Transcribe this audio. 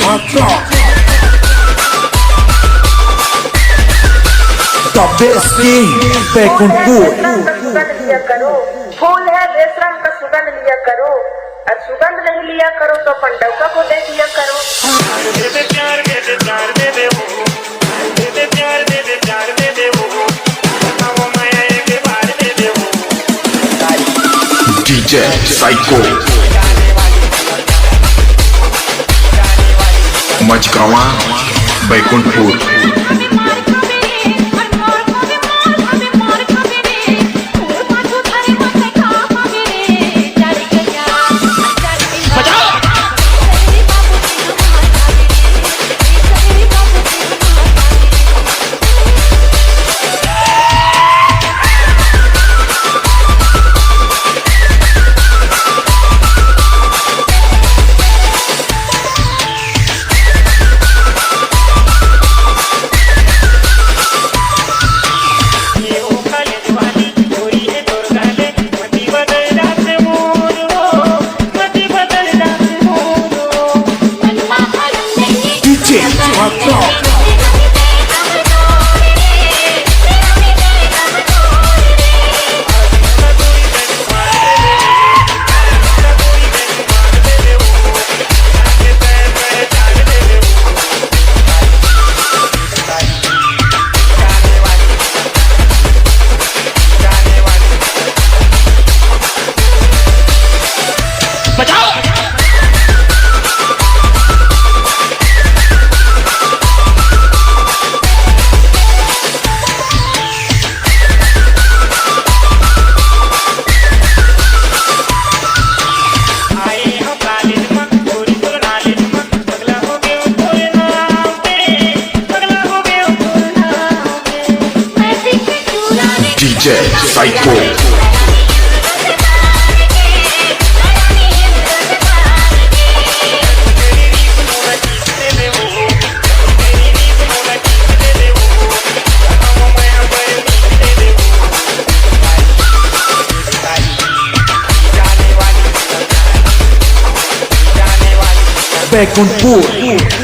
The best king Baikunthpur. लिया करो, फूल है बेशरम का सुगंध लिया करो, और सुगंध नहीं लिया करो तो पंडौका को दे दिया करो। DJ Psycho मचकावा Baikunthpur. DJ Psycho Baikunthpur.